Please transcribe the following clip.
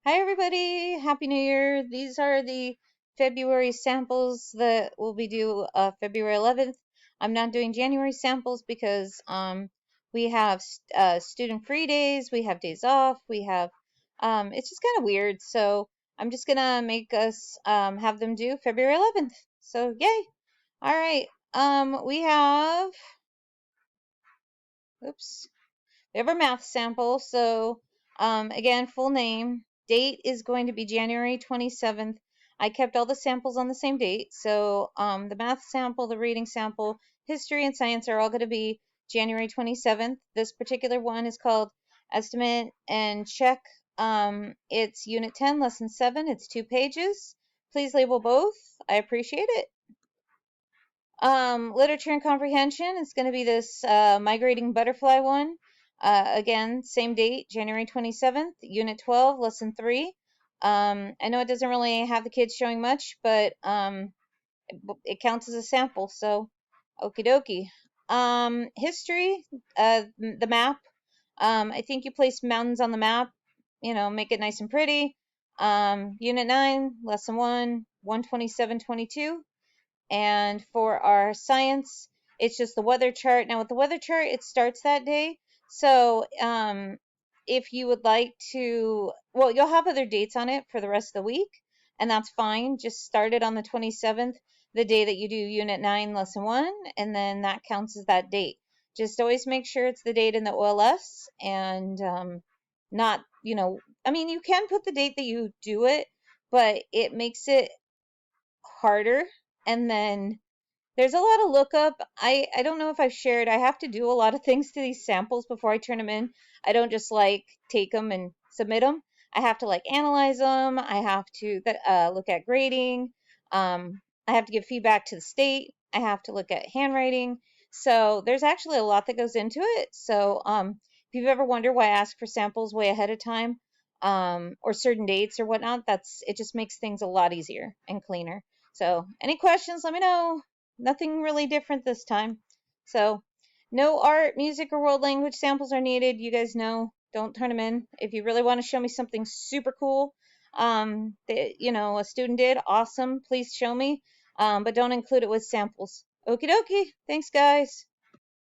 Hi, everybody. Happy New Year. These are the February samples that will be due February 11th. I'm not doing January samples because we have student free days, we have days off, we have it's just kind of weird. So I'm just gonna make us have them due February 11th. So yay. All right. We have oops. We have our math sample. So, again, full name. Date is going to be January 27th. I kept all the samples on the same date. So, the math sample, the reading sample, history, and science are all going to be January 27th. This particular one is called Estimate and Check. It's Unit 10, Lesson 7. It's 2 pages. Please label both. I appreciate it. Literature and comprehension is going to be this migrating butterfly one. Again, same date, January 27th, Unit 12, Lesson 3. I know it doesn't really have the kids showing much, but it counts as a sample, so okie dokie. History, the map. I think you place mountains on the map, make it nice and pretty. Unit 9, Lesson 1, 12722. And for our science, it's just the weather chart. Now, with the weather chart, it starts that day. So, if you would like to, well, you'll have other dates on it for the rest of the week, and that's fine. Just start it on the 27th, the day that you do Unit 9, Lesson 1, and then that counts as that date. Just always make sure it's the date in the OLS and not, I mean, you can put the date that you do it, but it makes it harder. And then there's a lot of lookup. I don't know if I've shared. I have to do a lot of things to these samples before I turn them in. I don't just like take them and submit them. I have to like analyze them. I have to look at grading. I have to give feedback to the state. I have to look at handwriting. So there's actually a lot that goes into it. So if you've ever wondered why I ask for samples way ahead of time, or certain dates or whatnot, it just makes things a lot easier and cleaner. So any questions, let me know. Nothing really different this time. So no art, music, or world language samples are needed. You guys know, don't turn them in. If you really want to show me something super cool, that, a student did, awesome, please show me. But don't include it with samples. Okie dokie. Thanks, guys.